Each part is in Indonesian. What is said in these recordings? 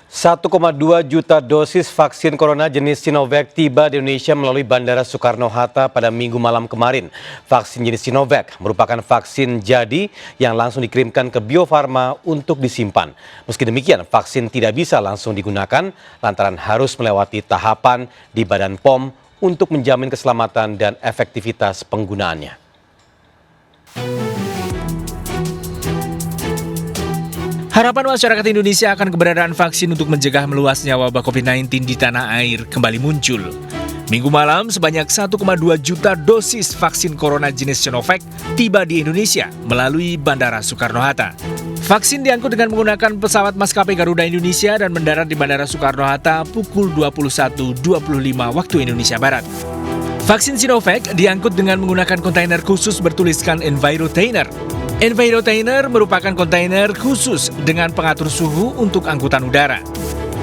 1,2 juta dosis vaksin corona jenis Sinovac tiba di Indonesia melalui Bandara Soekarno-Hatta pada Minggu malam kemarin. Vaksin jenis Sinovac merupakan vaksin jadi yang langsung dikirimkan ke Bio Farma untuk disimpan. Meski demikian, vaksin tidak bisa langsung digunakan lantaran harus melewati tahapan di Badan POM untuk menjamin keselamatan dan efektivitas penggunaannya. Harapan masyarakat Indonesia akan keberadaan vaksin untuk mencegah meluasnya wabah COVID-19 di tanah air kembali muncul. Minggu malam, sebanyak 1,2 juta dosis vaksin corona jenis Sinovac tiba di Indonesia melalui Bandara Soekarno-Hatta. Vaksin diangkut dengan menggunakan pesawat maskapai Garuda Indonesia dan mendarat di Bandara Soekarno-Hatta pukul 21.25 waktu Indonesia Barat. Vaksin Sinovac diangkut dengan menggunakan kontainer khusus bertuliskan Envirotainer. Envirotainer merupakan kontainer khusus dengan pengatur suhu untuk angkutan udara.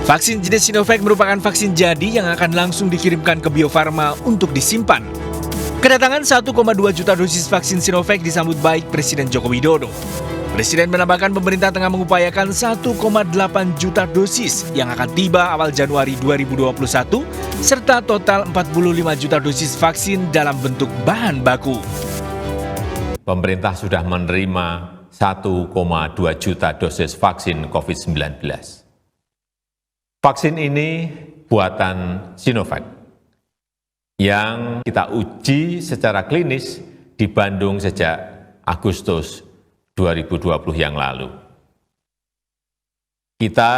Vaksin jenis Sinovac merupakan vaksin jadi yang akan langsung dikirimkan ke Bio Farma untuk disimpan. Kedatangan 1,2 juta dosis vaksin Sinovac disambut baik Presiden Joko Widodo. Presiden menambahkan pemerintah tengah mengupayakan 1,8 juta dosis yang akan tiba awal Januari 2021 serta total 45 juta dosis vaksin dalam bentuk bahan baku. Pemerintah sudah menerima 1,2 juta dosis vaksin COVID-19. Vaksin ini buatan Sinovac yang kita uji secara klinis di Bandung sejak Agustus 2020 yang lalu. Kita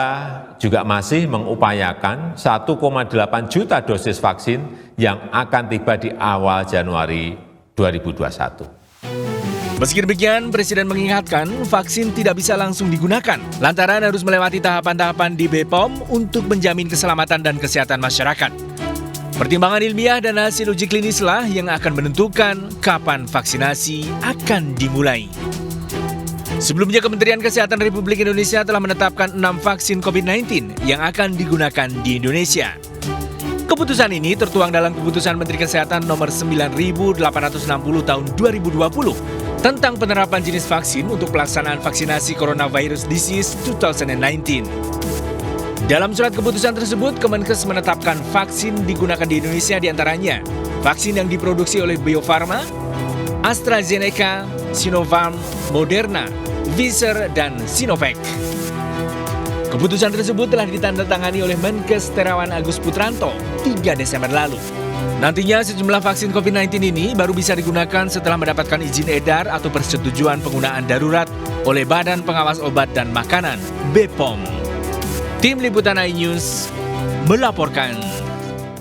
juga masih mengupayakan 1,8 juta dosis vaksin yang akan tiba di awal Januari 2021. Meski demikian, Presiden mengingatkan vaksin tidak bisa langsung digunakan, lantaran harus melewati tahapan-tahapan di BPOM untuk menjamin keselamatan dan kesehatan masyarakat. Pertimbangan ilmiah dan hasil uji klinislah yang akan menentukan kapan vaksinasi akan dimulai. Sebelumnya, Kementerian Kesehatan Republik Indonesia telah menetapkan 6 vaksin COVID-19 yang akan digunakan di Indonesia. Keputusan ini tertuang dalam Keputusan Menteri Kesehatan nomor 9.860 tahun 2020 tentang penerapan jenis vaksin untuk pelaksanaan vaksinasi coronavirus disease 2019. Dalam surat keputusan tersebut, Kemenkes menetapkan vaksin digunakan di Indonesia diantaranya vaksin yang diproduksi oleh Bio Farma, AstraZeneca, Sinopharm, Moderna, Pfizer, dan Sinovac. Keputusan tersebut telah ditandatangani oleh Menkes Terawan Agus Putranto 3 Desember lalu. Nantinya sejumlah vaksin COVID-19 ini baru bisa digunakan setelah mendapatkan izin edar atau persetujuan penggunaan darurat oleh Badan Pengawas Obat dan Makanan (BPOM). Tim Liputan iNews melaporkan.